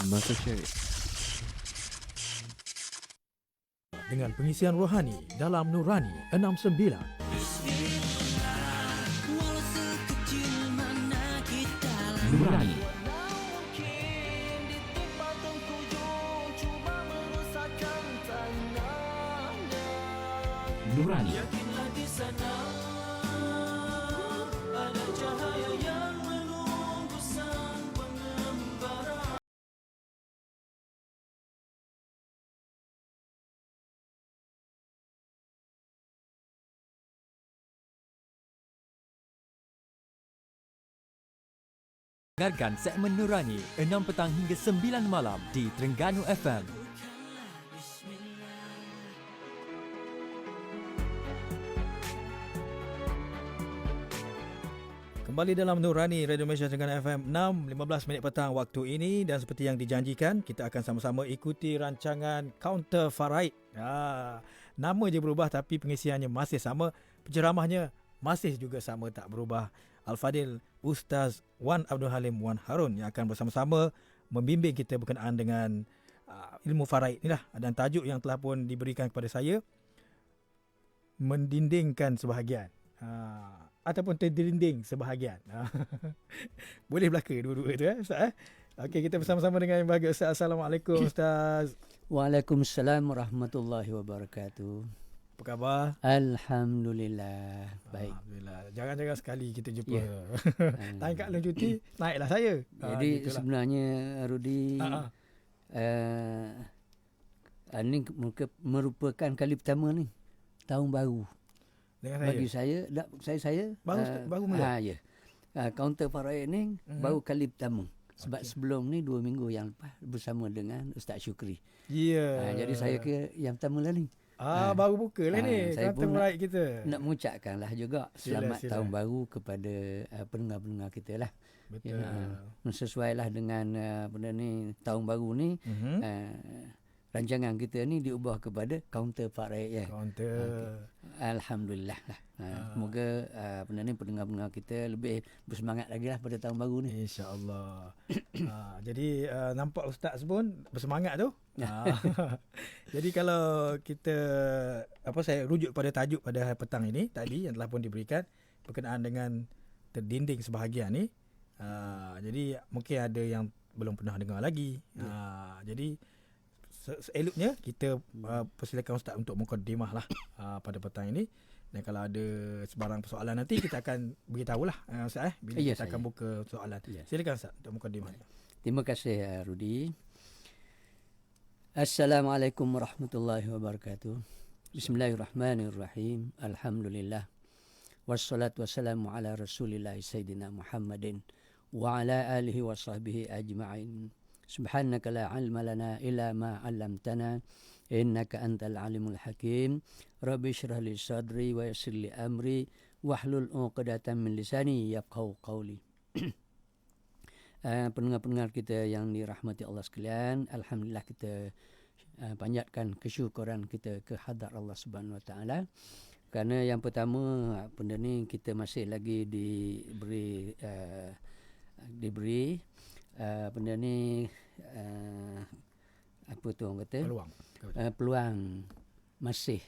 Masa Syarif dengan pengisian rohani dalam Nurani 69. Nurani Nurani Dengarkan segmen Nurani 6 petang hingga 9 malam di Terengganu FM. Kembali dalam Nurani Radio Malaysia Terengganu FM 6.15 minit petang waktu ini, dan seperti yang dijanjikan kita akan sama-sama ikuti rancangan Counter Faraid. Nama je berubah tapi pengisiannya masih sama, penceramahnya masih juga sama, tak berubah. Al-Fadil Ustaz Wan Abdul Halim Wan Harun yang akan bersama-sama membimbing kita berkenaan dengan ilmu faraid inilah, dan tajuk yang telah pun diberikan kepada saya, mendindingkan sebahagian ataupun terdinding sebahagian. Boleh belaka dua-dua tu Ustaz. Okey, kita bersama-sama dengan yang bahagia Ustaz. Assalamualaikum Ustaz. Waalaikumsalam warahmatullahi wabarakatuh. Apa khabar? Alhamdulillah. Baik. Alhamdulillah. Jangan-jangan sekali kita jumpa. Time kat dalam cuti, naiklah saya. Jadi sebenarnya Rudi, ini merupakan kali pertama ni, tahun baru. Dengan bagi saya. Baru mula? Ya. Counter Faraid ni baru kali pertama. Sebab sebelum ni 2 minggu yang lepas bersama dengan Ustaz Syukri. Ya. Jadi saya kira yang pertama lah ni. Baru buka lah ni Counter Faraid kita. Nak mengucapkan lah juga selamat tahun baru kepada pendengar-pendengar kita lah. Betul. Sesuai lah dengan benda ni, tahun baru ni, rancangan kita ni diubah kepada Counter Faraid ya. Counter. Alhamdulillah lah. Semoga benda ni pendengar-pendengar kita lebih bersemangat lagi lah pada tahun baru ni. InsyaAllah. Jadi nampak Ustaz pun bersemangat tu. Jadi kalau kita saya rujuk pada tajuk pada petang ini tadi yang telah pun diberikan berkenaan dengan terdinding sebahagian ni. Jadi mungkin ada yang belum pernah dengar lagi. Jadi eloknya kita persilakan Ustaz untuk mukadimah lah pada petang ini. Dan kalau ada sebarang persoalan nanti kita akan beritahulah Ustaz bila kita akan buka soalan. Silakan Ustaz untuk mukadimah. Terima kasih Rudi. Assalamualaikum warahmatullahi wabarakatuh. Bismillahirrahmanirrahim. Alhamdulillah. Wassalatu wassalamu ala Rasulillah Sayyidina Muhammadin wa ala alihi wa sahbihi ajma'in. Subhanaka la ilma lana illa ma 'allamtana innaka antal alimul hakim. Rabbi shrah li sadri wa yassir li amri wahlul 'uqdatam min lisani yafqahu qawli. Pendengar-pendengar kita yang dirahmati Allah sekalian, alhamdulillah kita panjatkan kesyukuran kita ke hadrat Allah Subhanahu Wa Taala. Kerana yang pertama, benda ni kita masih lagi diberi benda ni apa tu orang kata, peluang masih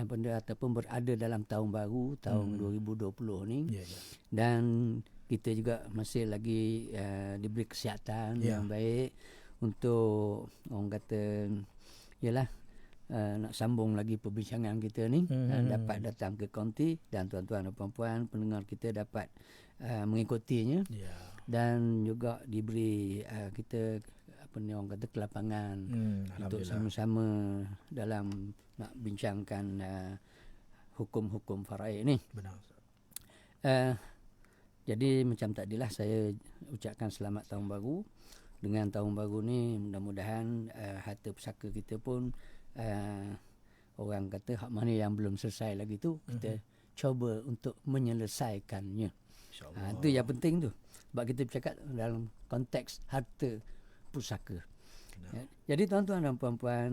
benda ataupun berada dalam tahun baru tahun 2020 ni. Dan kita juga masih lagi diberi kesihatan yang baik untuk orang kata nak sambung lagi perbincangan kita ni, dapat datang ke konti dan tuan-tuan dan puan-puan pendengar kita dapat mengikutinya. Dan juga diberi kita orang kata kelapangan untuk sama-sama dalam nak bincangkan hukum-hukum faraid ni. Benar. Jadi macam tadilah saya ucapkan selamat tahun baru. Dengan tahun baru ni mudah-mudahan harta pusaka kita pun orang kata hak mana yang belum selesai lagi tu kita cuba untuk menyelesaikannya. Itu yang penting tu. Sebab kita bercakap dalam konteks harta pusaka. Jadi tuan-tuan dan puan-puan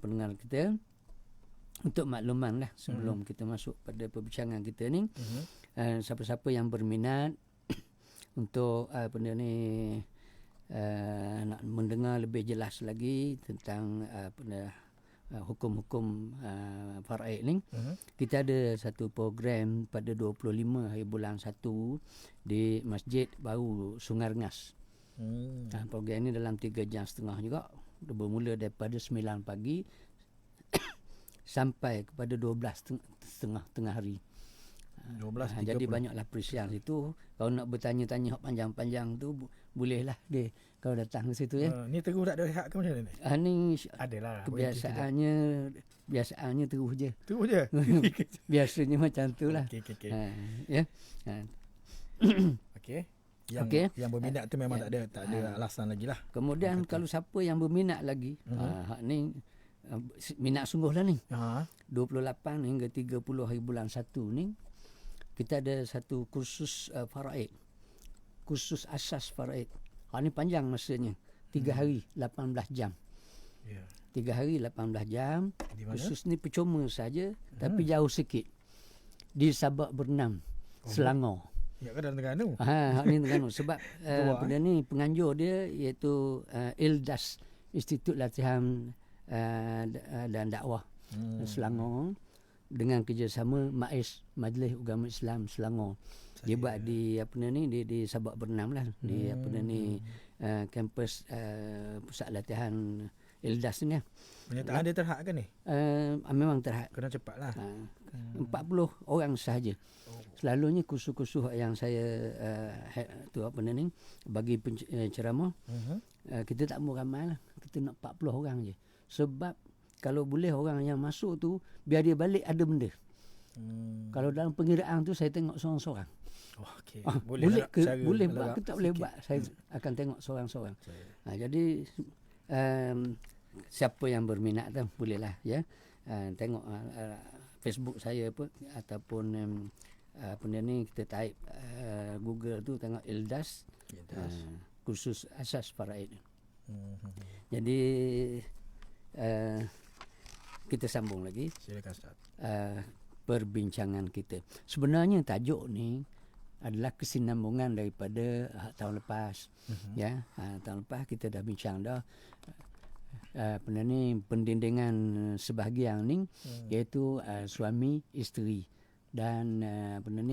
pendengar kita, untuk makluman lah sebelum kita masuk pada perbincangan kita ni, siapa-siapa yang berminat untuk benda ni nak mendengar lebih jelas lagi tentang hukum-hukum faraid ni, kita ada satu program pada 25 hari bulan 1 di Masjid Baru Sungai Rengas. Program ni dalam 3 jam setengah juga, bermula daripada 9 pagi sampai kepada 12 tengah hari. 12.30. Jadi banyaklah perisian situ. Kalau nak bertanya-tanya hak panjang-panjang tu bolehlah dia kalau datang ke situ ya. Ni terus tak ada rehat ke macam mana ni? Ni Adalah. kebiasaannya terus je. Terus je. Biasanya macam tu lah. Okey. Ya. Okey. Yang Okey. yang berminat tu memang tak ada alasan lagi lah. Kemudian kalau siapa yang berminat lagi, hak ni minat sungguh lah ni. 28 hingga 30 hari bulan 1 ni kita ada satu kursus faraid. Kursus asas faraid. Ni panjang masanya. 3 hari 18 jam. Ya. 3 hari 18 jam. Di mana? Kursus ni percuma saja tapi jauh sikit. Di Sabak Bernam, Selangor. Ya ke dalam Terengganu? Hak ni Terengganu sebab benda ni penganjur dia iaitu ILDAS, Institut Latihan dan Dakwah Selangor, dengan kerjasama MAIS, Majlis Agama Islam Selangor. Dia buat di di Sabak Bernam lah, di kampus pusat latihan ILDAS ni. Penyertaan dia terhad ke ni? Memang terhad. Kena cepatlah. 40 orang sahaja. Selalunya kursus-kursus yang saya bagi ceramah, kita tak mau ramai lah. Kita nak 40 orang je. Sebab kalau boleh orang yang masuk tu biar dia balik ada benda. Kalau dalam pengiraan tu saya tengok seorang-seorang. Okey. Boleh buat ke tak boleh buat, saya akan tengok seorang-seorang. Jadi siapa yang berminat tu bolehlah ya. Tengok Facebook saya pun ataupun kita type Google tu tengok ILDAS, kursus asas faraid. Jadi kita sambung lagi. Silakan Ustaz. Perbincangan kita. Sebenarnya tajuk ni adalah kesinambungan daripada tahun lepas. Ya, tahun lepas kita dah bincang dah pendindingan sebahagian ni iaitu suami, isteri dan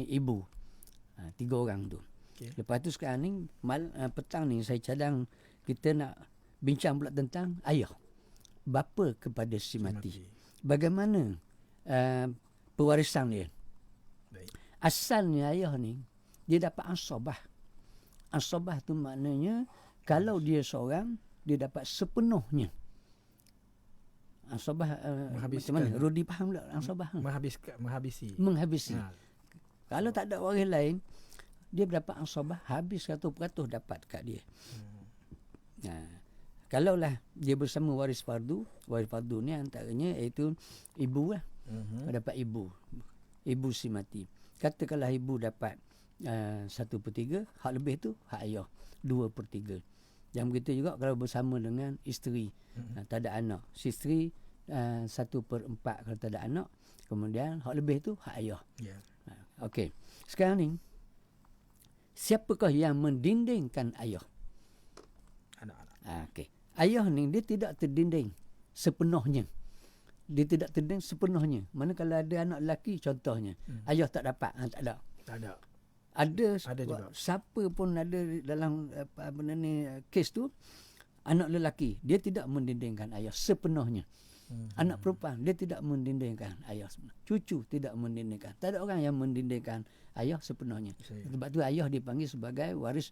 ibu. 3 orang tu. Okay. Lepas tu sekarang ni petang ni saya cadang kita nak bincang pula tentang ayah, bapa kepada si mati. Bagaimana pewarisan dia? Baik. Asalnya ayah ni dia dapat ansabah. Ansabah tu maknanya kalau dia seorang dia dapat sepenuhnya. Ansabah macam mana? Rudi faham tak ansabah? Menghabisi. Kalau tak ada waris lain, dia dapat ansabah habis 100% dapat kat dia. Kalaulah dia bersama waris fardu ni antaranya iaitu ibu lah. Dapat ibu si mati. Katakanlah ibu dapat 1/3, hak lebih tu hak ayah 2/3. Yang begitu juga kalau bersama dengan isteri, tak ada anak. Si isteri 1/4 kalau tak ada anak. Kemudian hak lebih tu hak ayah. Yeah. Okey. Sekarang ni siapakah yang mendindingkan ayah? Anak-anak. Okey. Ayah ni dia tidak terdinding sepenuhnya. Dia tidak terdinding sepenuhnya. Mana kalau ada anak lelaki contohnya, ayah tak dapat, tak ada. Tak ada. Ada juga. Siapa pun ada dalam kes tu, anak lelaki dia tidak mendindingkan ayah sepenuhnya. Anak perempuan dia tidak mendindingkan ayah sepenuhnya. Cucu tidak mendindingkan. Tak ada orang yang mendindingkan ayah sepenuhnya. Sebab tu ayah dipanggil sebagai waris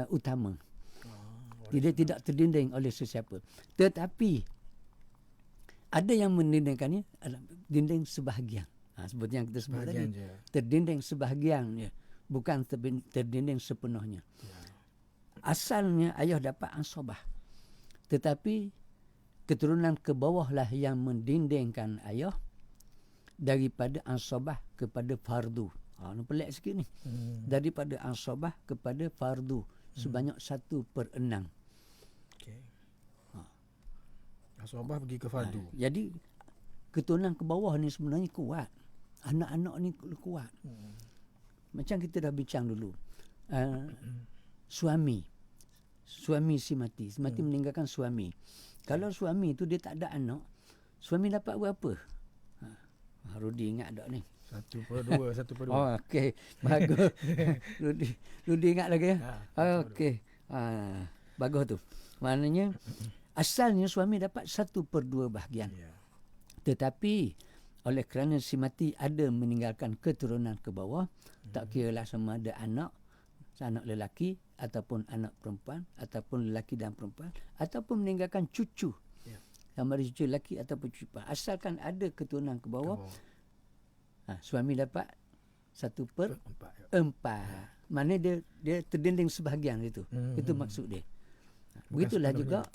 utama. Dia tidak terdinding oleh sesiapa. Tetapi ada yang mendindingkannya, dinding sebahagian. Seperti yang kita sebut tadi. Terdinding sebahagian ya. Bukan terdinding sepenuhnya. Asalnya ayah dapat ansabah. Tetapi keturunan ke bawahlah yang mendindingkan ayah daripada ansabah kepada fardu. Ini pelik sikit ni. Daripada ansabah kepada fardu sebanyak 1/6. Okey. Ansabah pergi ke fardu. Jadi keturunan ke bawah ni sebenarnya kuat. Anak-anak ni kuat. Macam kita dah bincang dulu. Suami suami si mati. Si mati meninggalkan suami. Kalau suami tu dia tak ada anak, suami dapat berapa? Rudi ingat tak ni? 1/2, 1/2. Oh, okey. Bagus. Rudi ingat lagi ya? Okey. Bagus tu. Maknanya asalnya suami dapat 1/2 bahagian. Ya. Tetapi oleh kerana si mati ada meninggalkan keturunan ke bawah, tak kiralah sama ada anak lelaki ataupun anak perempuan ataupun lelaki dan perempuan ataupun meninggalkan cucu. Ya. Sama ada cucu lelaki ataupun cucu perempuan. Asalkan ada keturunan ke bawah, suami dapat 1/4. Maknanya dia terdinding sebahagian itu. Itu maksud dia. Begitulah juga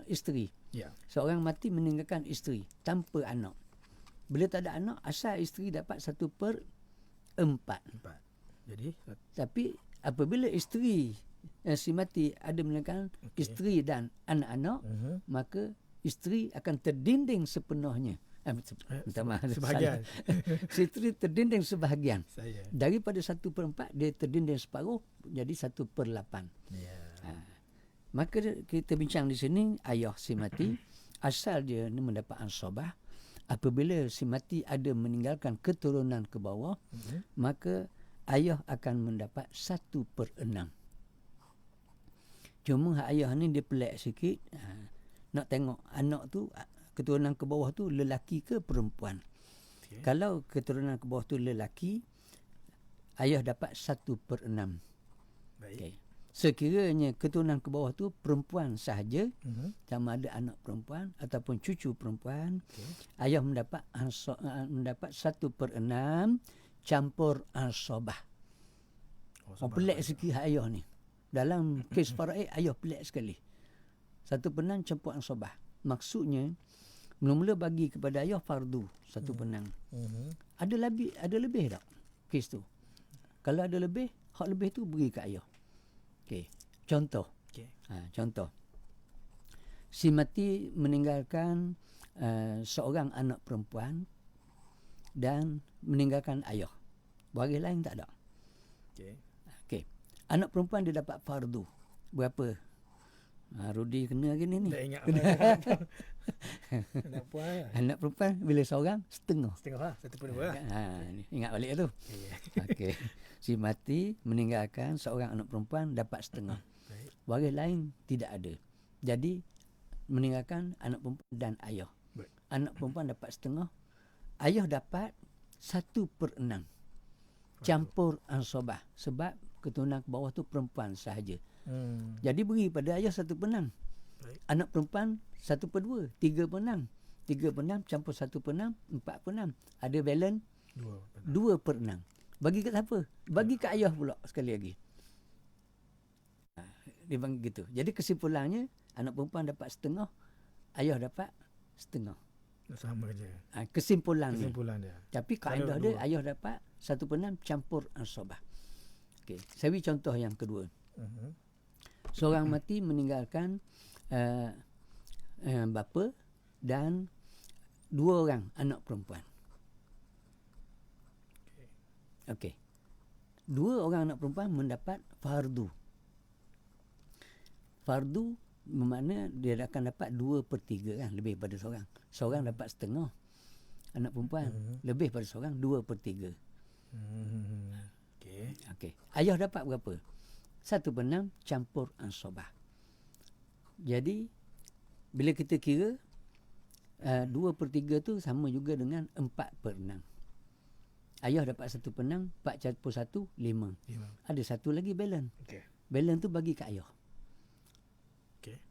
isteri. Ya. Seorang mati meninggalkan isteri tanpa anak. Bila tak ada anak, asal isteri dapat 1/4. 4. Jadi Tapi apabila isteri si mati ada meninggalkan isteri dan anak-anak, maka isteri akan terdinding sepenuhnya. Minta maaf. sebahagian. Si isteri terdinding sebahagian. Saya. Daripada 1/4 dia terdinding separuh jadi 1/8. Ya. Maka kita bincang di sini ayah si mati asal dia ni mendapat ansabah. Apabila si mati ada meninggalkan keturunan ke bawah, maka ayah akan mendapat 1/6. Cuma ayah ni dia pelik sikit. Nak tengok anak tu keturunan ke bawah tu lelaki ke perempuan. Okay. Kalau keturunan ke bawah tu lelaki, ayah dapat 1/6. Baik. Okay. Sekiranya keturunan ke bawah tu perempuan sahaja, sama ada anak perempuan ataupun cucu perempuan, ayah mendapat 1/6 campur ansabah. Pelik sikit ayah ni. Dalam kes faraid ayah pelik sekali. 1/6 campur ansabah. Maksudnya mula-mula bagi kepada ayah fardu 1/6. Ada lebih tak kes tu? Kalau ada lebih, hak lebih tu beri ke ayah. Okey. Contoh. Contoh. Si mati meninggalkan seorang anak perempuan dan meninggalkan ayah. Waris lain tak ada. Okey. Anak perempuan dia dapat fardu. Berapa? Rudi kena gini ni. Tak ingat. Kenapa? Anak perempuan bila seorang setengah. Setengah 1/2. Ni, ingat balik tu. Okey. Si mati meninggalkan seorang anak perempuan dapat setengah. Waris lain tidak ada. Jadi meninggalkan anak perempuan dan ayah. Baik. Anak perempuan dapat setengah. Ayah dapat 1/6. Campur ansabah. Sebab keturunan ke bawah tu perempuan sahaja. Jadi beri pada ayah 1/6. Anak perempuan 1/2. 3/6. 3/6 campur 1/6. 4/6. Ada balance 2/6. Bagi kat siapa? Bagi kat ayah pula sekali lagi. Dia bagi gitu. Jadi kesimpulannya anak perempuan dapat setengah, ayah dapat setengah. Sama je. Kesimpulan dia. Tapi kaedah dia ayah dapat 1/6 campur ansabah. Okey, saya beri contoh yang kedua. Seorang mati meninggalkan bapa dan 2 orang anak perempuan. Okey. 2 orang anak perempuan mendapat fardu. Fardu bermakna dia akan dapat 2/3 kan, lebih pada seorang. Seorang dapat setengah. Anak perempuan lebih pada seorang 2/3. Okey. Ayah dapat berapa? 1/6 campur ansabah. Jadi bila kita kira 2/3 tu sama juga dengan 4/6. Ayah dapat 1/6, 4 campur 1, 5. Ada satu lagi balance. Balance tu bagi kat ayah.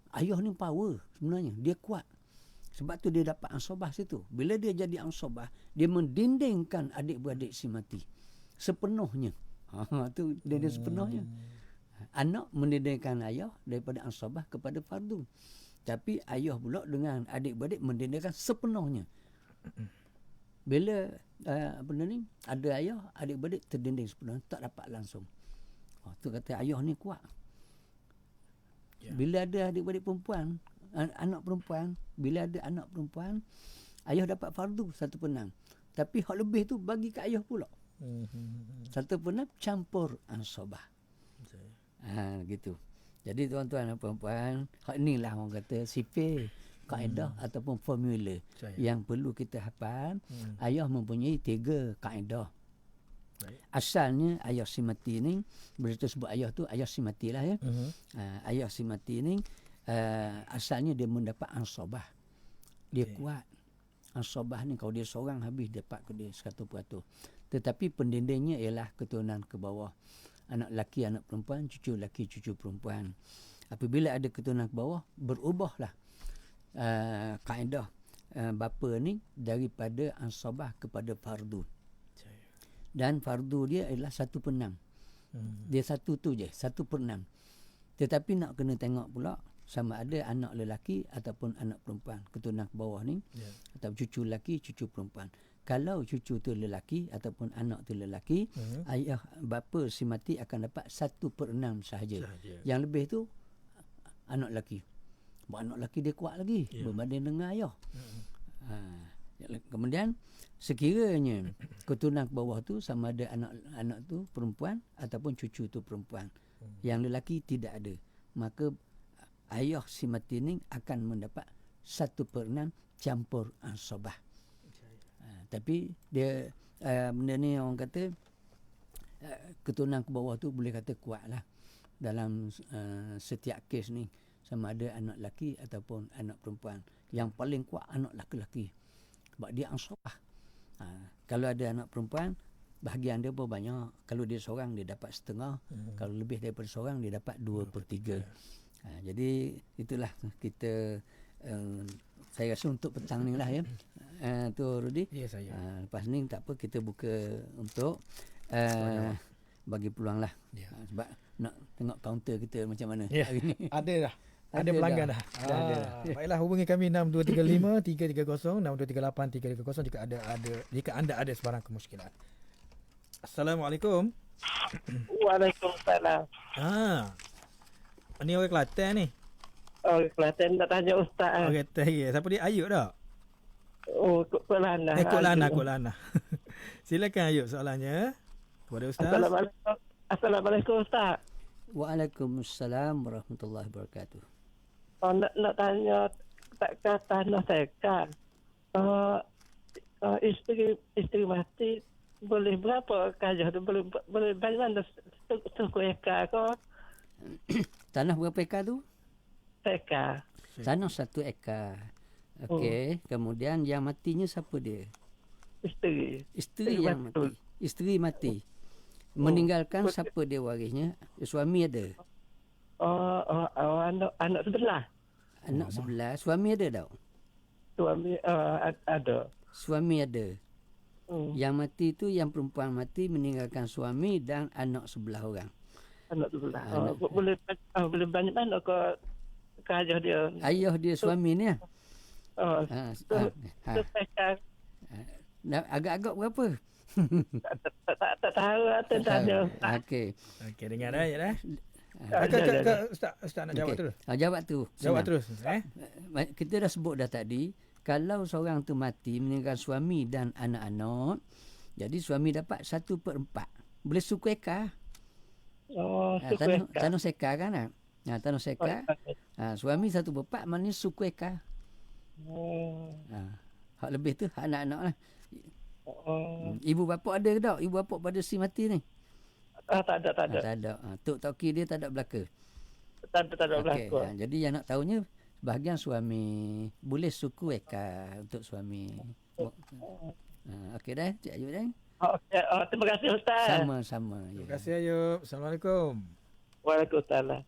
Ayah ni power sebenarnya. Dia kuat. Sebab tu dia dapat ansabah situ. Bila dia jadi ansabah, dia mendindingkan adik-beradik si mati. Sepenuhnya. Tu dia sepenuhnya. Anak mendindingkan ayah daripada ansabah kepada fardu. Tapi ayah pula dengan adik-beradik mendindingkan sepenuhnya. Bila ada ayah, adik-beradik terdinding sepenuhnya, tak dapat langsung. Tu kata ayah ni kuat. Bila ada adik-beradik perempuan, anak perempuan, bila ada anak perempuan, ayah dapat fardu 1/6. Tapi hak lebih tu bagi ke ayah pula. 1/6 campur ansabah. Gitu. Jadi tuan-tuan dan puan-puan, hak inilah orang kata sipil, kaedah ataupun formula Saya. yang perlu kita hafal. Ayah mempunyai 3 kaedah. Baik. Asalnya ayah simati ni, bila kita sebut ayah tu, ayah simati lah ya. Ayah simati ni asalnya dia mendapat ansabah. Dia kuat. Ansabah ni kalau dia seorang habis dapat ke dia 100%. Tetapi pendindingnya ialah keturunan ke bawah. Anak laki, anak perempuan, cucu laki, cucu perempuan. Apabila ada keturunan ke bawah, berubahlah kaedah bapa ni daripada ansabah kepada fardu. Dan fardu dia adalah 1/6. Dia satu tu je, 1/6. Tetapi nak kena tengok pula sama ada anak lelaki ataupun anak perempuan, keturunan ke bawah ni, atau cucu lelaki, cucu perempuan. Kalau cucu tu lelaki ataupun anak tu lelaki, ayah bapa si mati akan dapat 1/6 sahaja. Yang lebih tu anak lelaki. Anak lelaki dia kuat lagi berbanding dengan ayah. Kemudian sekiranya keturunan ke bawah tu sama ada anak tu perempuan ataupun cucu tu perempuan, yang lelaki tidak ada, maka ayah si mati ni akan mendapat 1/6 campur ansabah. Tapi dia benda ni orang kata keturunan ke bawah tu boleh kata kuat lah dalam setiap kes ni, sama ada anak lelaki ataupun anak perempuan. Yang paling kuat anak lelaki sebab dia ansabah. Kalau ada anak perempuan, bahagian dia pun banyak. Kalau dia seorang dia dapat setengah, kalau lebih daripada seorang dia dapat 2/3. Jadi itulah kita saya rasa untuk petang ni lah ya. Tu Rudi. Ya, saya. Lepas ni tak apa, kita buka untuk bagi peluang lah. Sebab nak tengok kaunter kita macam mana hari ni. Ada dah. Ada Ada pelanggan dah. Dah. Baiklah, hubungi kami 6235 330 6238 330 jika anda ada sebarang kemusykilan. Assalamualaikum. Waalaikumsalam. Ni orang Kelantan ni. Oh, Kelantan nak tanya Ustaz. Orang Kelantan. Siapa dia? Ayub tak? Oh, Kok Lana. Kok Lana. Silakan Ayub soalannya kepada Ustaz. Assalamualaikum Ustaz. Waalaikumsalam warahmatullahi wabarakatuh. Oh, nak tanya tak tanah seka. Isteri mati boleh berapa kajah tu, boleh banyak mana suku ekar ke? Tanah berapa ekar tu? Seka. Tanah 1 ekar. Okey, kemudian yang matinya siapa dia? Isteri yang mati. Isteri mati. Meninggalkan siapa dia warisnya? Suami ada. Anak sebelah. Anak sebelah. Suami ada tak? Suami ada. Suami ada. Yang mati tu, yang perempuan mati meninggalkan suami dan anak sebelah orang. Anak sebelah. Boleh banyak mana ke kajah dia? Ayah dia suami ni. Agak-agak berapa? Tak tahu. Tanya. Okey, dengar dah ya dah. Ustaz nak jawab terus. Jawab tu. Jawab terus. Kita dah sebut dah tadi, kalau seorang tu mati meninggalkan suami dan anak-anak, jadi suami dapat 1/4. Boleh suku ekar. Tanah sekar kan? Tanah sekar. Suami 1/4 maknanya suku ekar. Hak lebih tu hak anak-anak lah. Ibu bapa ada ke tak? Ibu bapa pada si mati ni? Tak ada. Tak ada. Tok Tauki dia tak ada belaka. Tak ada berlaku. Jadi yang nak tahunya bahagian suami boleh suku ekar untuk suami. Okey dah, Cik Ayub dah. Terima kasih Ustaz. Sama-sama. Terima kasih Ayub. Assalamualaikum. Waalaikumsalam.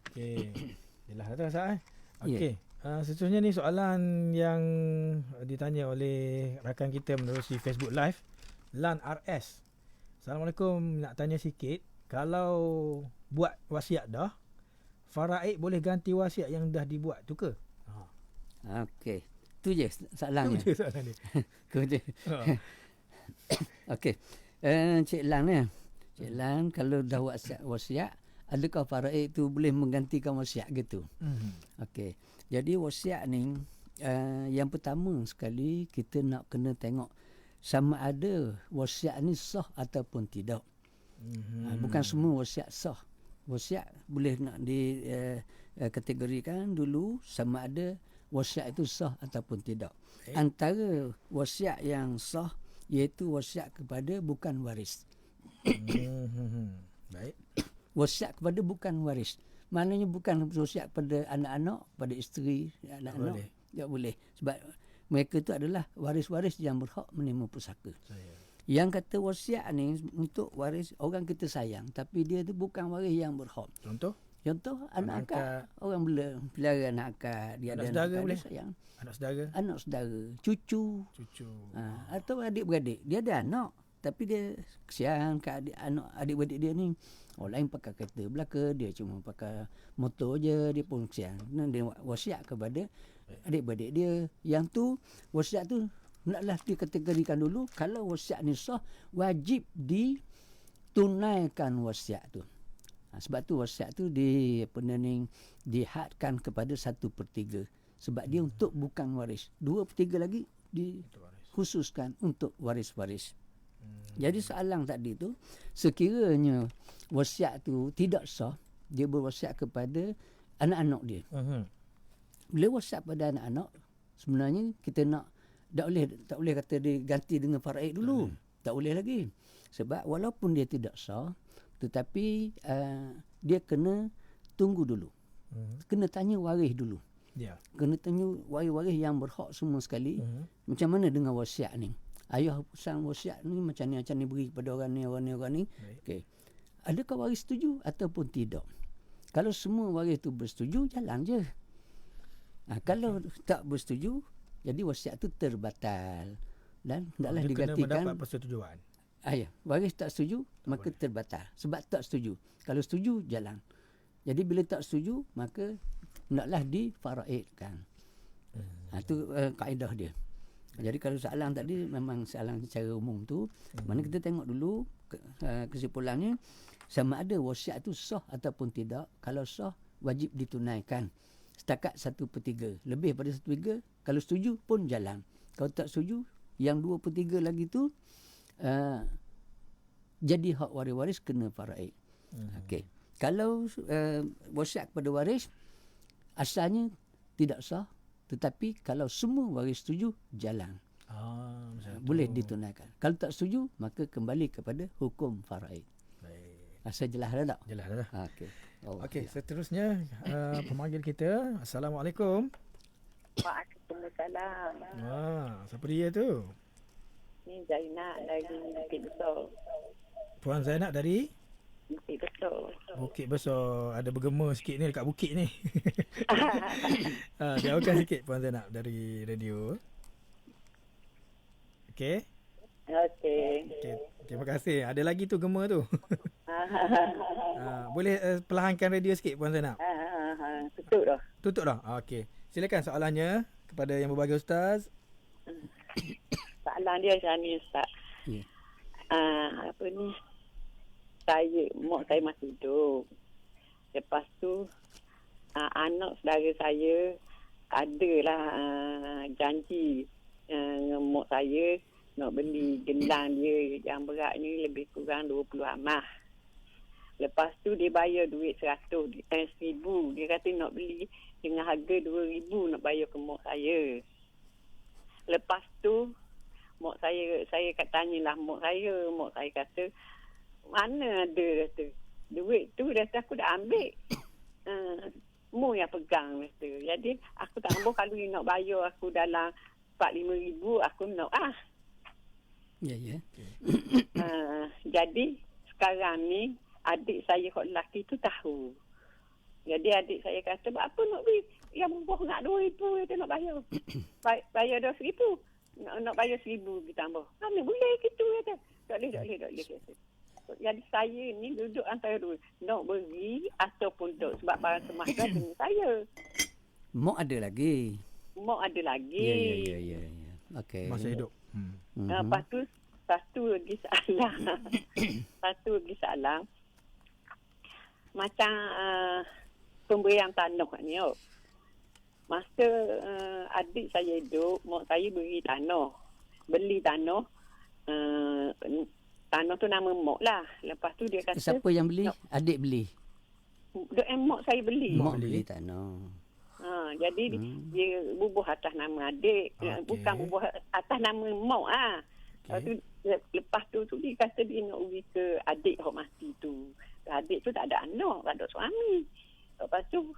Okey. Yalah tu Ustaz. Okey. Seterusnya ni soalan yang ditanya oleh rakan kita menerusi Facebook Live, Lan RS. Assalamualaikum, nak tanya sikit, kalau buat wasiat dah, faraid boleh ganti wasiat yang dah dibuat tu ke? Okey. Tu je soalannya. Tu je soalan ni. Okey. Cik Lan ni. Cik Lan, kalau dah buat wasiat, adakah faraid tu boleh menggantikan wasiat gitu? Okey. Jadi wasiat ni yang pertama sekali kita nak kena tengok sama ada wasiat ni sah ataupun tidak. Bukan semua wasiat sah. Wasiat boleh nak kategorikan dulu sama ada wasiat itu sah ataupun tidak. Antara wasiat yang sah iaitu wasiat kepada bukan waris. Baik. Wasiat kepada bukan waris. Maknanya bukan wasiat pada anak-anak, pada isteri, anak-anak. Tak boleh. Sebab mereka itu adalah waris-waris yang berhak menerima pusaka. Yang kata wasiat ni untuk waris orang kita sayang, tapi dia tu bukan waris yang berhak. Contoh Anak akak, orang pelihara anak akak, dia anak ada saudara anak boleh? dia sayang. Anak saudara, Cucu. Atau adik-beradik. Dia ada anak, tapi dia kesian ke adik-beradik dia ni. Orang lain pakai kereta belaka, dia cuma pakai motor je, dia pun kesian. Dia wasiat kepada adik-beradik dia. Yang tu, wasiat tu naklah dikategorikan dulu. Kalau wasiat ni sah, wajib ditunaikan wasiat tu. Sebab tu wasiat tu dihadkan kepada 1/3. Sebab dia untuk bukan waris. 2/3 lagi dikhususkan untuk waris-waris. Jadi soalan tadi tu, sekiranya wasiat tu tidak sah, dia berwasiat kepada anak-anak dia. Bila wasiat pada anak-anak, sebenarnya kita nak tak boleh kata dia ganti dengan faraid dulu. Tak boleh lagi. Sebab walaupun dia tidak sah, tetapi dia kena tunggu dulu. Kena tanya waris dulu. Kena tanya waris-waris yang berhak semua sekali. Macam mana dengan wasiat ni? Ayah pesan wasiat ni macam ni beri kepada orang ni. Okey. Adakah waris setuju ataupun tidak? Kalau semua waris tu bersetuju, jalan je. Kalau tak bersetuju, jadi wasiat tu terbatal dan hendaklah digantikan. Kena mendapat persetujuan. Waris tak setuju, maka terbatal. Sebab tak setuju. Kalau setuju, jalan. Jadi bila tak setuju, maka hendaklah difaraidkan. Itu kaedah dia. Jadi kalau soalan tadi memang soalan secara umum tu, mana kita tengok dulu kesimpulannya, sama ada wasiat itu sah ataupun tidak. Kalau sah, wajib ditunaikan. Setakat 1/3. Lebih pada 1/3, kalau setuju pun jalan. Kalau tak setuju, yang 2/3 lagi tu jadi hak waris-waris kena faraid. Okey. Kalau wasiat kepada waris asalnya tidak sah, tetapi kalau semua waris setuju, jalan. Boleh ditunaikan. Kalau tak setuju, maka kembali kepada hukum faraid. Rasa jelas dah tak? Jelas dah. Okey. Okey, seterusnya pemanggil kita. Assalamualaikum. Waalaikumsalam. Siapa dia tu? Ni Zainab dari Bukit Besar. Puan Zainab dari Bukit Besar. Bukit Besar. Ada bergema sikit ni dekat bukit ni. Jauhkan sikit Puan Zainab dari radio. Okey. Terima kasih. Ada lagi tu gema tu. Boleh perlahankan radio sikit Puan Zainab? Tutup dah. Okey. Silakan soalannya kepada yang berbahagia Ustaz. Soalan dia macam ni Ustaz. Mak saya masih hidup. Lepas tu anak saudara saya adalah janji dengan mak saya nak beli gelang dia yang berat ni lebih kurang 20 amah. Lepas tu dia bayar duit 1,000. Dia kata nak beli dengan harga 2,000 nak bayar ke mak saya. Lepas tu mak saya tanyalah mak saya kata mana ada kata duit tu dah aku dah ambil. Mu yang pegang kata. Jadi aku tak mampu kalau nak bayar aku dalam 4-5 ribu aku nak Ya. Jadi sekarang ni adik saya kot lelaki tu tahu. Jadi adik saya kata, apa nak beli? Yang buah nak 2,000 kita nak bayar. Bayar 2,000. Nak bayar 1,000 ditambah. Mana boleh gitu kata. Tak boleh kata. Jadi saya ni duduk antara dua. Nak beri ataupun tak. Sebab barang semasa dengan saya. Mak ada lagi. Ya. Okey. Masa hidup. Lepas tu satu lagi soalan. Macam pemberian tanah ni. Masa adik saya hidup, mak saya beli tanah. Tanah tu nama mak lah. Lepas tu dia kata siapa yang beli? Adik beli. mak saya beli. Mak beli tanah. Jadi dia bubuh atas nama adik, bukan bubuh atas nama mak Lepas tu dia kata dia nak pergi ke adik yang mati tu. Adik tu tak ada anak, tak ada suami. Lepas tu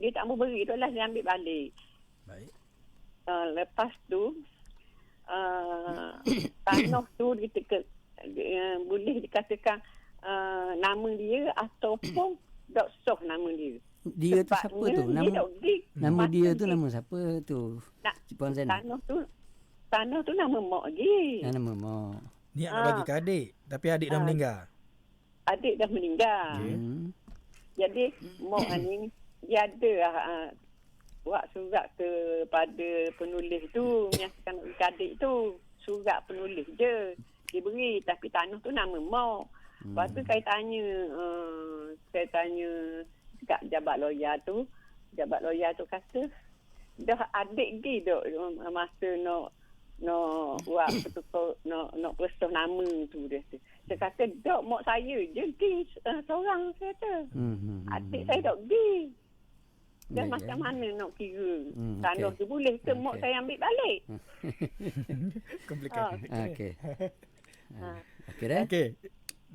dia tak mau beri tu lah, dia ambil balik. Baik. Lepas tu tanah tu boleh dikatakan nama dia ataupun tak sah nama dia. Dia tu siapa tu? Nama dia tu nama siapa tu? Puan Zainab. Tanah tu nama mak dia. Nama mak. Niat nak bagi ke adik, tapi adik dah meninggal. Adik dah meninggal. Jadi mak ni dia ada buat surat kepada penulis tu, menyatakan nak adik tu. Surat penulis je diberi, tapi tanah tu nama mak. Lepas tu saya tanya kat jabat lawyer tu kata dah adik pergi dok masa nak buat betul nak persuh nama tu dia. Dia kata dok mak saya je pergi seorang, saya kata. Adik saya dok pergi. Dan macam mana nak kira tanah tu boleh ke mak saya ambil balik? Komplikasi. Okey. Okey dah. Okey.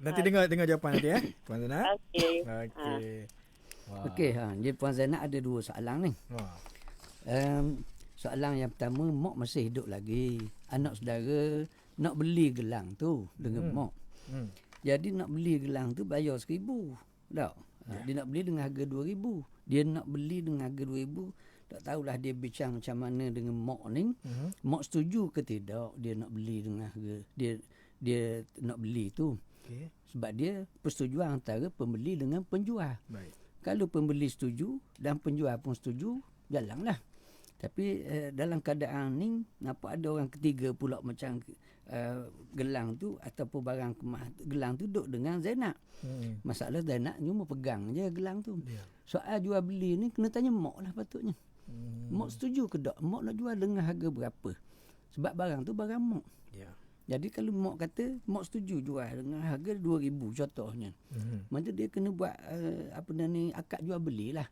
Nanti dengar jawapan nanti Puan Zainab. Okey. Okey. Okey, jadi Puan Zainab ada 2 soalan ni. Soalan yang pertama, mak masih hidup lagi. Anak saudara nak beli gelang tu dengan mak. Jadi nak beli gelang tu bayar 1,000. Tak? Dia nak beli dengan harga 2,000. Dia nak beli dengan harga 2,000. Tak tahulah dia bincang macam mana dengan mak ni. Mak setuju ke tidak dia nak beli dengan harga. Dia nak beli tu. Okay. Sebab dia persetujuan antara pembeli dengan penjual. Baik. Kalau pembeli setuju dan penjual pun setuju, jalanlah. Tapi dalam keadaan ni nampak ada orang ketiga pula macam gelang tu ataupun barang kemah gelang tu duduk dengan Zainab. Masalah Zainab cuma pegang je gelang tu. Yeah. Soal jual beli ni kena tanya mak lah patutnya. Mak setuju ke tak? Mak nak jual dengan harga berapa? Sebab barang tu barang mak. Yeah. Jadi kalau mak kata mak setuju jual dengan harga 2,000 contohnya. Macam dia kena buat akad jual belilah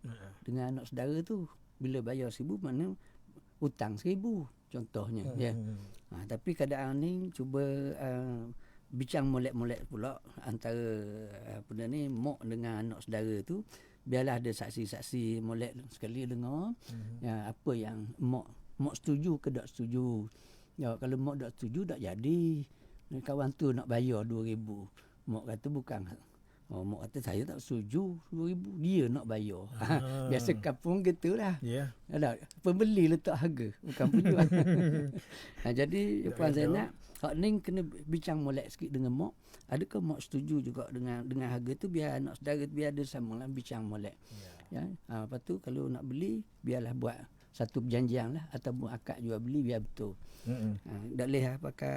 dengan anak saudara tu. Bila bayar 1,000 mana hutang 1,000 contohnya. Tapi keadaan ni cuba bincang molek-molek pula antara mak dengan anak saudara tu. Biarlah ada saksi-saksi molek sekali dengar apa yang mak setuju ke tak setuju. Ya, kalau mak tak setuju tak jadi. Kawan tu nak bayar 2,000. Mak kata bukan. Mak kata saya tak setuju 2,000. Dia nak bayar. Biasa kampung gitulah. Ya. Yeah. Pembeli letak harga, bukan penjual. Jadi Puan Zainab, hak ni kena bincang molek sikit dengan mak. Adakah mak setuju juga dengan harga tu, biar anak saudara biar ada samalah bincang molek. Ya. Lepas tu kalau nak beli biarlah buat satu perjanjian lah ataupun akad jual beli biar betul. Tak boleh pakai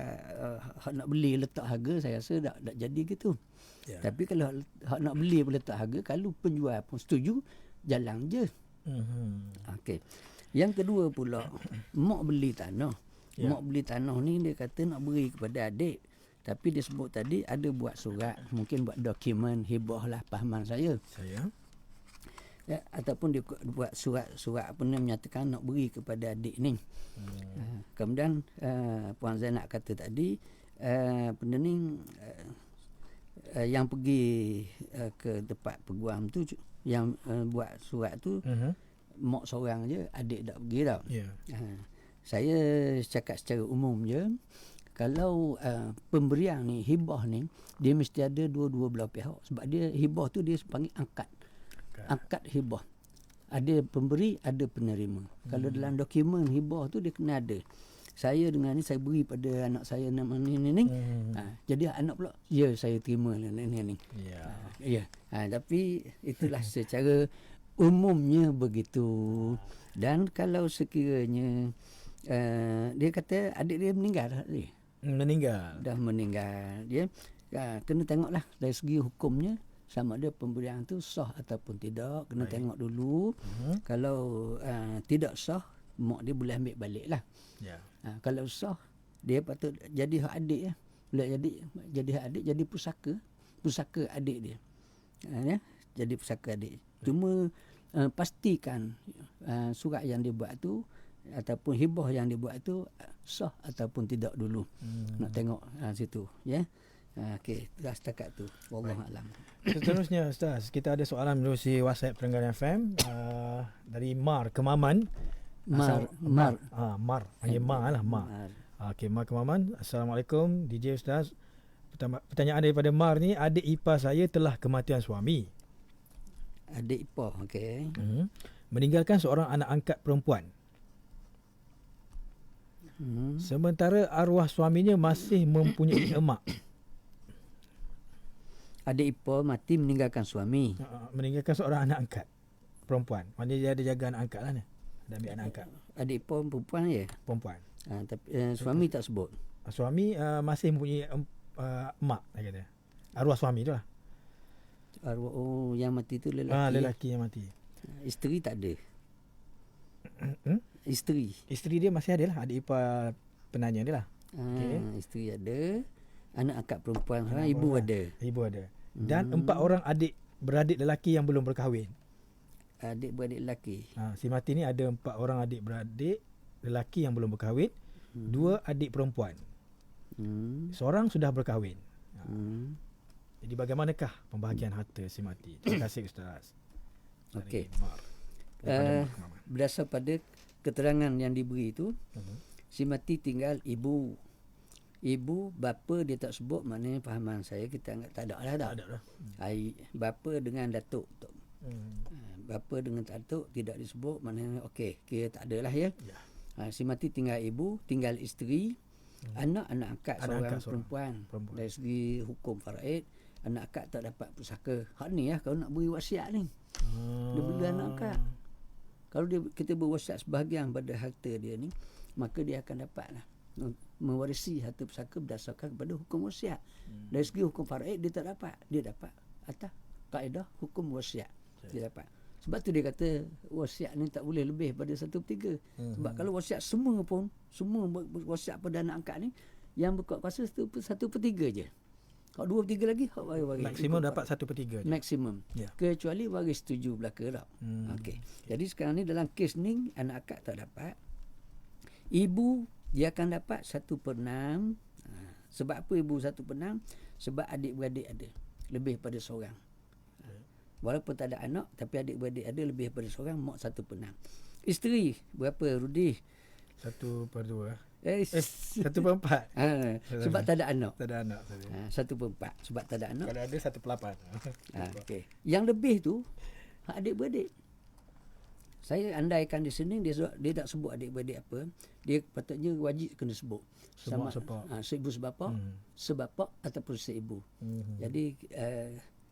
hak nak beli letak harga, saya rasa tak jadi gitu. Yeah. Tapi kalau hak nak beli boleh letak harga, kalau penjual pun setuju, jalan je. Okey. Yang kedua pula, mak beli tanah. Yeah. Mak beli tanah ni dia kata nak beri kepada adik. Tapi dia sebut tadi ada buat surat, mungkin buat dokumen hibah lah pahaman saya. Ya, ataupun dia buat surat apa ni menyatakan nak beri kepada adik ni. Kemudian Puan Zainab kata tadi yang pergi ke tempat peguam tu yang buat surat tu mak seorang je, adik tak pergi tau. Saya cakap secara umum je, kalau pemberian ni hibah ni dia mesti ada dua-dua belah pihak. Sebab dia hibah tu dia panggil angkat hibah. Ada pemberi, ada penerima. Kalau dalam dokumen hibah tu dia kena ada. Saya dengan ni saya beri pada anak saya nama ni. Jadi anak pula, ya saya terima ni. Ya. Tapi itulah secara umumnya begitu. Dan kalau sekiranya dia kata adik dia meninggal dah meninggal. Dia kena tengoklah dari segi hukumnya sama ada pemberian tu sah ataupun tidak, kena tengok dulu. Kalau tidak sah, mak dia boleh ambil balik lah. Kalau sah, dia patut jadi hak adik ya. Boleh jadi hak adik, jadi pusaka adik dia. jadi pusaka adik. Cuma pastikan surat yang dibuat tu ataupun hibah yang dibuat tu sah ataupun tidak dulu. Nak tengok situ, ya. Okey, setakat tu. Wallahu alam. Seterusnya Ustaz, kita ada soalan melalui WhatsApp Terengganu FM dari Mar Kemaman. Mar. Mar. Panggil Mar lah, Mar. Okey, Mar Kemaman. Assalamualaikum DJ Ustaz. Pertanyaan daripada Mar ni, adik ipar saya telah kematian suami. Adik ipar, okey. Meninggalkan seorang anak angkat perempuan. Sementara arwah suaminya masih mempunyai emak. Adik ipar mati meninggalkan suami. Meninggalkan seorang anak angkat perempuan. Maknanya dia ada jaga anak angkat lah ni. Ada ambil anak angkat. Adik ipar perempuan je. Perempuan. Tapi suami tak sebut. Suami masih mempunyai emak, dia kata. Arwah suami tu lah. Arwah yang mati tu lelaki. Lelaki yang mati. Isteri tak ada. Isteri dia masih ada lah. Adik ipar penanya dia lah. Isteri ada. Anak angkat perempuan sekarang, ibu ada. Ibu ada. Dan 4 orang adik beradik lelaki yang belum berkahwin. Adik beradik lelaki. Si mati ni ada 4 orang adik beradik lelaki yang belum berkahwin. 2 adik perempuan. Seorang sudah berkahwin. Jadi bagaimanakah pembahagian harta si mati? Terima kasih Ustaz. Okey. Berdasar pada keterangan yang diberi itu, si mati tinggal ibu. Ibu, bapa dia tak sebut, maknanya fahaman saya kita anggap tak ada lah. Tak ada lah. Bapa dengan datuk. Bapa dengan datuk tidak disebut, maknanya okey, kira tak ada lah ya. Si mati tinggal ibu, tinggal isteri, anak-anak angkat seorang perempuan. Dari segi hukum faraid, anak angkat tak dapat pusaka. Hak ni lah kalau nak beri wasiat ni. Dia beri anak angkat. Kalau kita berwasiat sebahagian pada harta dia ni, maka dia akan dapat lah mewarisi harta pusaka berdasarkan kepada hukum wasiat. Dari segi hukum faraid dia tak dapat. Dia dapat atas kaedah hukum wasiat. Dia dapat. Sebab tu dia kata wasiat ni tak boleh lebih pada 1/3. Sebab kalau wasiat semua wasiat pada anak angkat ni, yang berkuasa 1/3 je. Kalau 2/3 lagi waris. Maksimum dapat 1/3 je. Maksimum. Kecuali waris 7 belaka tak. Okey. Jadi sekarang ni dalam kes ni anak akak tak dapat. Ibu dia akan dapat 1/6. Sebab apa ibu 1/6? Sebab adik-beradik ada. Lebih pada seorang. Walaupun tak ada anak, tapi adik-beradik ada lebih pada seorang, mak 1/6. Isteri berapa Rudi? 1/2. 1/4. Sebab tak ada anak. Tak ada anak. 1/4. Sebab tak ada anak. Kalau ada 1/8. Okey. Yang lebih tu adik-beradik. Saya andaikan di sini dia tak sebut adik-beradik apa, dia patutnya wajib kena sebut. Sama seibu sebapa, sebapak ataupun seibu. Jadi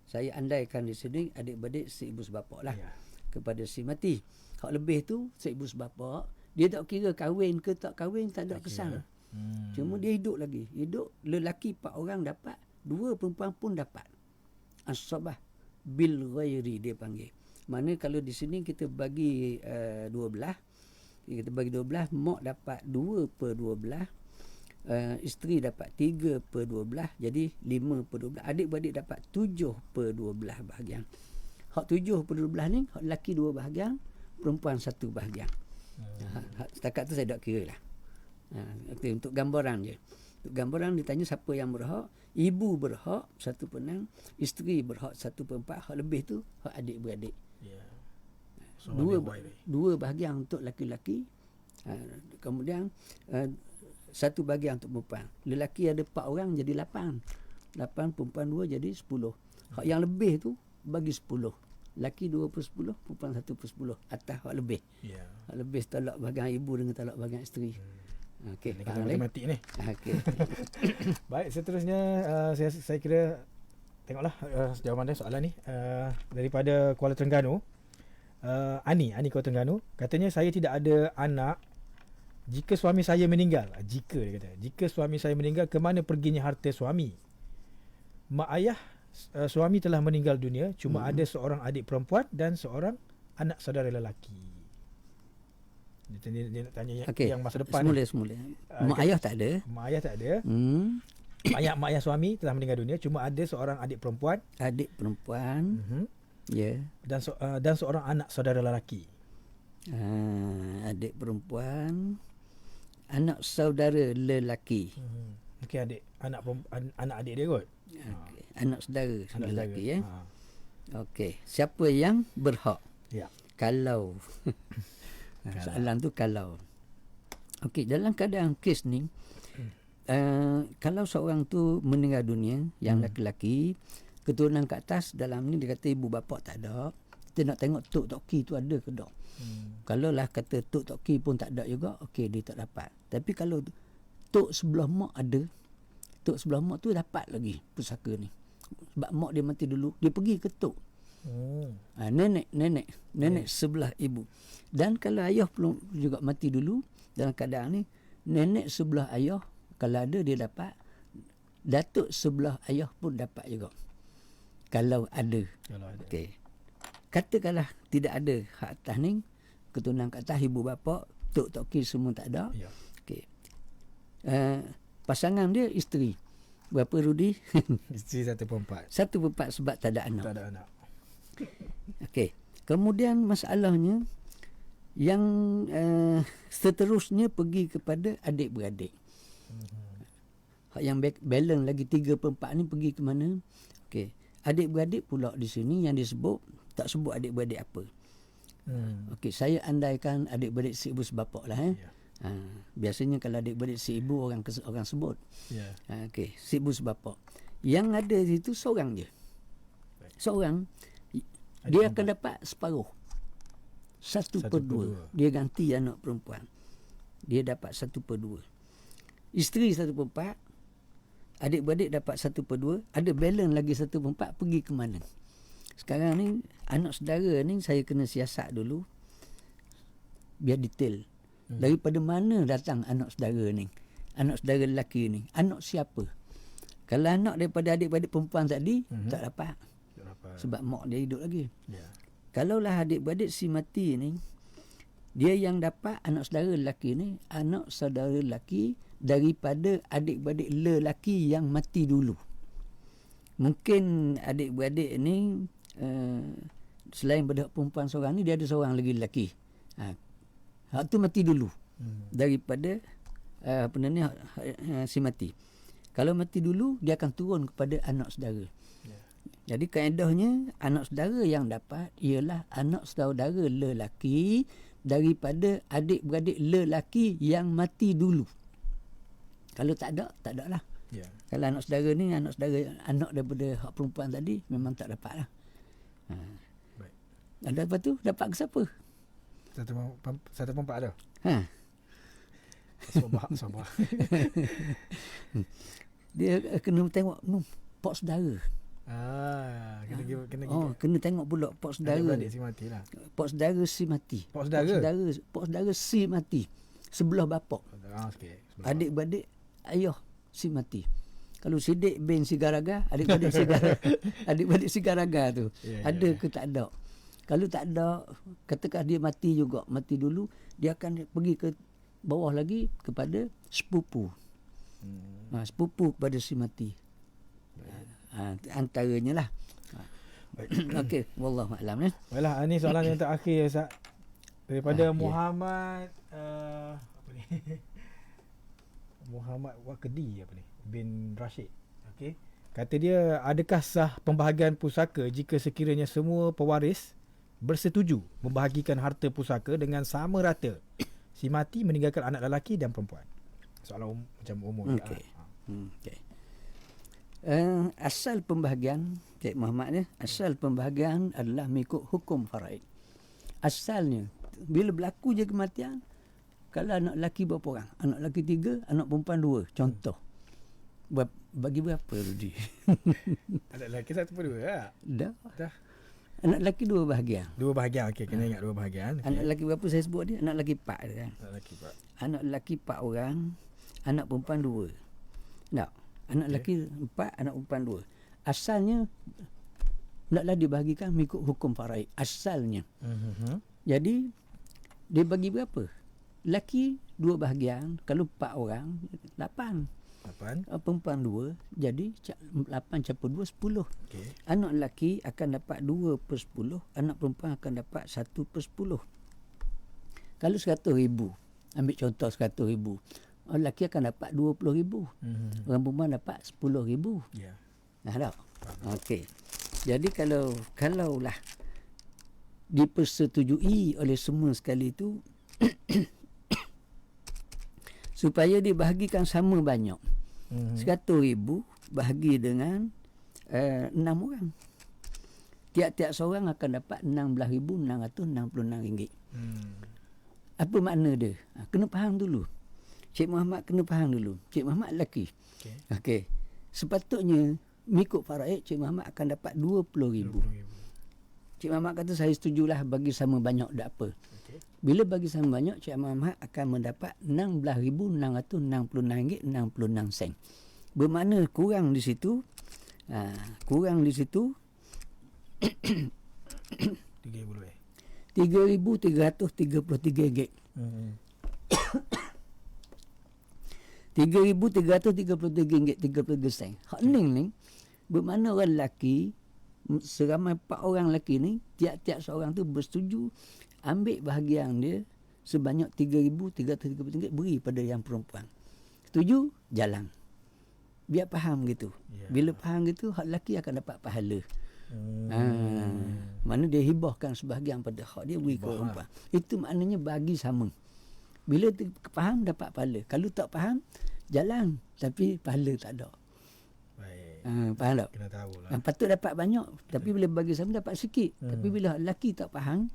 saya andaikan di sini adik-beradik seibu sebapak lah kepada si mati. Hak lebih tu seibu sebapak, dia tak kira kahwin ke tak kahwin, tak ada kesan. Cuma dia hidup lagi. Hidup lelaki 4 orang dapat, 2 perempuan pun dapat. As-sabah bil ghairi dia panggil. Mana kalau di sini kita bagi 12, kita bagi 12, mak dapat 2/12, isteri dapat 3/12, jadi 5/12. Adik-beradik dapat 7/12 bahagian. Hak 7/12 ni, hak lelaki 2 bahagian, perempuan 1 bahagian. Setakat tu saya tak kira lah. Untuk gambaran je. Untuk gambaran ditanya siapa yang berhak. Ibu berhak 1/6, isteri berhak 1/4, hak lebih tu hak adik-beradik. So, dua bahagian untuk laki-laki, kemudian 1 bahagian untuk perempuan. Lelaki ada 4 orang jadi 8, perempuan 2 jadi 10. Hak yang lebih tu bagi 10. Laki 2/10, perempuan 1/10 atas hak lebih. Hak lebih tolak bahagian ibu dengan tolak bahagian isteri. Okey, kita matematik ni. Okey. Baik, seterusnya saya kira tengoklah jawapan dia soalan ni daripada Kuala Terengganu. Ani Kuala Terengganu katanya, saya tidak ada anak jika suami saya meninggal. Jika suami saya meninggal, ke mana perginya harta suami? Mak ayah suami telah meninggal dunia, cuma ada seorang adik perempuan dan seorang anak saudara lelaki. Dia nak tanya yang masa depan. Semula. Mak ayah tak ada. Mak ayah suami telah meninggal dunia, cuma ada seorang adik perempuan. Ya. Dan seorang anak saudara lelaki. Adik perempuan, anak saudara lelaki. Mungkin anak adik dia kot. Okey. Anak saudara lelaki ya. Ha. Okey, siapa yang berhak? Ya. Kalau soalan tu kalau. Okey, dalam keadaan kes ni kalau seorang tu meninggal dunia yang lelaki, keturunan kat atas dalam ni dia kata ibu bapa tak ada. Kita nak tengok tok toki tu ada ke tak. Kalau lah kata tok toki pun tak ada juga, okey dia tak dapat. Tapi kalau tok sebelah mak ada, tok sebelah mak tu dapat lagi pusaka ni. Sebab mak dia mati dulu, dia pergi ke tok. Nenek sebelah ibu. Dan kalau ayah belum juga mati dulu dalam keadaan ni, nenek sebelah ayah kalau ada dia dapat, datuk sebelah ayah pun dapat juga. Kalau ada. Okey. Katakanlah tidak ada hak atas ni, keturunan kat atas ibu bapa, tok toki semua tak ada. Ya. Okey. Pasangan dia isteri. Berapa Rudi? Isteri 1/4. 1/4 sebab tak ada anak. Tak ada anak. Okey. Kemudian masalahnya yang seterusnya pergi kepada adik-beradik. Hak yang balance lagi 3/4 ni pergi ke mana? Okey. Adik-beradik pula di sini yang disebut, tak sebut adik-beradik apa. Okey, saya andaikan adik-beradik si ibu sebapa lah. Ya. Biasanya kalau adik-beradik si ibu orang sebut. Ya. Okey, si ibu sebapa. Yang ada itu seorang je. Seorang. Dia akan dapat separuh. 1/2. Dia ganti anak perempuan. Dia dapat 1/2. Isteri 1/4. Adik-beradik dapat 1/2. Ada balance lagi 1/4. Pergi ke mana? Sekarang ni anak saudara ni saya kena siasat dulu. Biar detail. Daripada mana datang anak saudara ni? Anak saudara lelaki ni. Anak siapa? Kalau anak daripada adik-beradik perempuan tadi, tak dapat. Sebab mak dia hidup lagi. Ya. Kalaulah adik-beradik si mati ni, dia yang dapat anak saudara lelaki ni, anak saudara lelaki daripada adik-beradik lelaki yang mati dulu. Mungkin adik-beradik ni selain pada perempuan seorang ni, dia ada seorang lagi lelaki. Hak tu mati dulu. Daripada si mati. Kalau mati dulu, dia akan turun kepada anak saudara. Jadi kaedahnya anak saudara yang dapat ialah anak saudara lelaki daripada adik-beradik lelaki yang mati dulu. Kalau tak ada lah. Ya. Kalau anak saudara ni anak daripada hak perempuan tadi, memang tak dapat lah. Baik. Ada apa tu? Dapat ke siapa? 1/4 ada. Sabar. Dia kena tengok pak saudara. Kena tengok pula pak saudara. Adik-beradik si mati lah. Pak saudara si mati. Pak saudara si mati. Sebelah bapa. Okey. Adik-beradik ayah si mati. Kalau sidik bin sigaraga, adik-beradik sigaraga tu. Ada ke tak ada? Kalau tak ada, katakan dia mati juga, mati dulu, dia akan pergi ke bawah lagi kepada sepupu. Sepupu kepada si mati. Antaranya lah. Okey, wallahu a'lam ya. Baiklah, ini soalan yang terakhir Ustaz. Daripada Muhammad apa ni? Muhammad Wakedi bin Rashid. Okey. Kata dia, adakah sah pembahagian pusaka jika sekiranya semua pewaris bersetuju membahagikan harta pusaka dengan sama rata? Si mati meninggalkan anak lelaki dan perempuan. Soalan macam umum. Okey. Okey. Asal pembahagian Cik Muhammad ni, asal pembahagian adalah mengikut hukum faraid. Asalnya bila berlaku je kematian, kalau anak lelaki berapa orang? Anak lelaki 3, anak perempuan 2. Contoh. Bagi berapa Rudi? Anak lelaki 1/2 lah. Dah. Anak lelaki 2 bahagian. 2 bahagian. Okey, kena ingat 2 bahagian. Okay. Anak lelaki berapa saya sebut dia? Anak lelaki 4 kan? Anak lelaki 4. Anak lelaki 4 orang, anak perempuan 2. Tak. Anak lelaki 4, anak perempuan 2. Asalnya naklah dibahagikan mengikut hukum faraid. Asalnya. Jadi dia bagi berapa? Lelaki 2 bahagian, kalau 4 orang 8. 8. Perempuan 2, jadi 8 campur 2, 10. Okey. Anak lelaki akan dapat 2/10, anak perempuan akan dapat 1/10. Kalau 100,000, ambil contoh 100,000, orang lelaki akan dapat 20,000, orang perempuan dapat 10,000. Ya. Nah, tak? Okey. Jadi kalaulah dipersetujui oleh semua sekali itu supaya dibahagikan sama banyak. 100,000 bahagi dengan 6 orang. Tiap-tiap seorang akan dapat RM16,666. Apa makna dia? Kena faham dulu. Cik Muhammad kena faham dulu. Cik Muhammad lelaki. Okey. Sepatutnya mengikut faraid Cik Muhammad akan dapat 20,000. Cik Muhammad kata saya setujulah bagi sama banyak tak apa. Bila bagi sama banyak, Cik Muhammad akan mendapat RM16,666.66. Bermakna kurang di situ 3,333 RM3,333.33. Hak ni bermakna orang lelaki, seramai 4 orang lelaki ni, tiap-tiap seorang tu bersetuju ambil bahagian dia sebanyak RM3,333 beri pada yang perempuan. Setuju? Jalan. Biar faham gitu. Bila faham gitu, hak lelaki akan dapat pahala. Mana dia hibahkan sebahagian pada hak dia beri ke perempuan. Itu maknanya bagi sama. Bila faham dapat pahala. Kalau tak faham, jalan tapi pahala tak ada. Faham tak? Kena tahulah. Patut dapat banyak, tapi bila bagi sama dapat sikit. Tapi bila lelaki tak faham,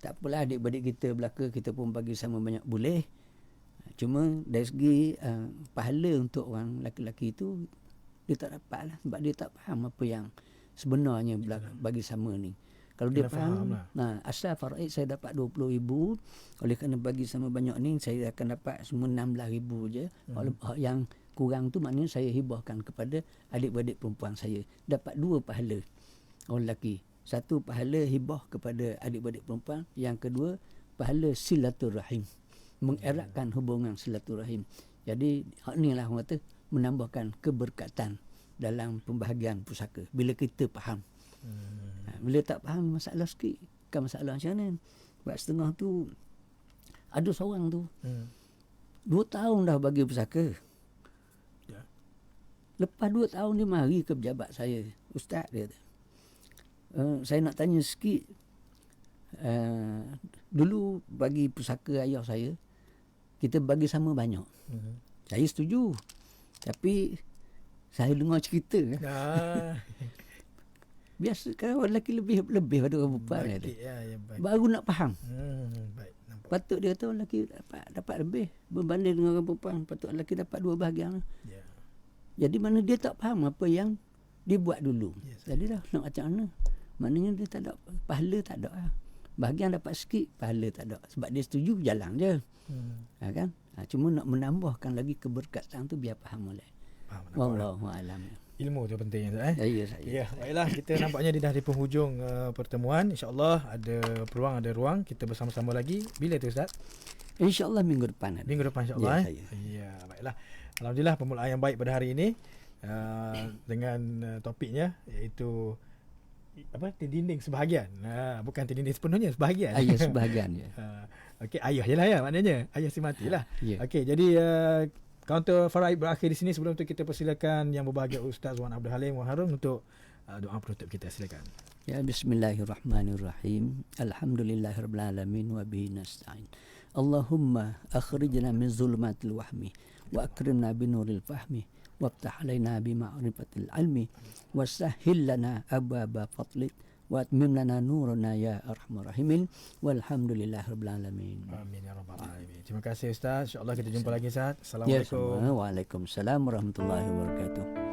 tak apalah, adik-beradik kita belaka kita pun bagi sama banyak boleh. Cuma dari segi pahala untuk orang lelaki-lelaki itu dia tak dapat lah, sebab dia tak faham apa yang sebenarnya bagi sama ni. Kalau dia faham asal faraid saya dapat 20,000, oleh kerana bagi sama banyak ni saya akan dapat semua 16,000 je. Yang kurang tu maknanya saya hibahkan kepada adik-beradik perempuan saya. Dapat 2 pahala orang lelaki. 1 pahala hibah kepada adik-beradik perempuan, yang kedua pahala silaturahim, mengeratkan hubungan silaturahim. Jadi hak ni lah orang kata menambahkan keberkatan dalam pembahagian pusaka bila kita faham. Bila tak faham masalah sikit, bukan masalah macam mana. Sebab setengah tu ada seorang tu 2 tahun dah bagi pusaka. Lepas 2 tahun dia mari ke pejabat saya, ustaz dia kata, saya nak tanya sikit, dulu bagi pusaka ayah saya kita bagi sama banyak. Saya setuju, tapi saya dengar cerita biasa kan orang lelaki lebih pada orang perempuan ada. Baru nak faham. Patut dia kata orang lelaki dapat lebih berbanding dengan orang perempuan. Patut lelaki dapat 2 bahagian. Jadi mana dia tak faham apa yang dibuat dulu. Jadi dah nak macam mana? Maknanya dia tak ada pahala, tak ada lah. Bahagian dapat sikit, pahala tak ada. Sebab dia setuju, jalan je. Kan? Cuma nak menambahkan lagi keberkatan tu biar faham oleh. Wallahualam. Ilmu tu penting Ya, saya. Ya, baiklah, kita nampaknya dah di penghujung pertemuan. InsyaAllah ada peluang, ada ruang kita bersama-sama lagi. Bila tu Ustaz? InsyaAllah minggu depan. Minggu depan insyaAllah. Ya, baiklah. Alhamdulillah, permulaan yang baik pada hari ini dengan topiknya iaitu terdinding sebahagian. Bukan terdinding sepenuhnya, sebahagian. Ayah sebahagian ya. Okey, ayah je lah ya maknanya. Ayah si mati lah. Okey, jadi kaunter faraid berakhir di sini. Sebelum tu kita persilakan yang berbahagia Ustaz Wan Abdul Halim Wan Harun untuk doa penutup kita. Silakan. Ya, bismillahirrahmanirrahim. Alhamdulillahirabbil alamin wa bihi nasta'in. Allahumma akhrijna min zulumatil wahmi wa akrimna binuril fahmi waftah alaina bima'rifatil ilmi wasahhil lana abwaba fadlik wa atmim lana nurana ya arhamar rahimin walhamdulillahirabbil alamin. Amin ya rabbal alamin. Terima kasih Ustaz. InsyaAllah kita jumpa lagi Ustaz. Assalamualaikum. Waalaikumsalam warahmatullahi wabarakatuh.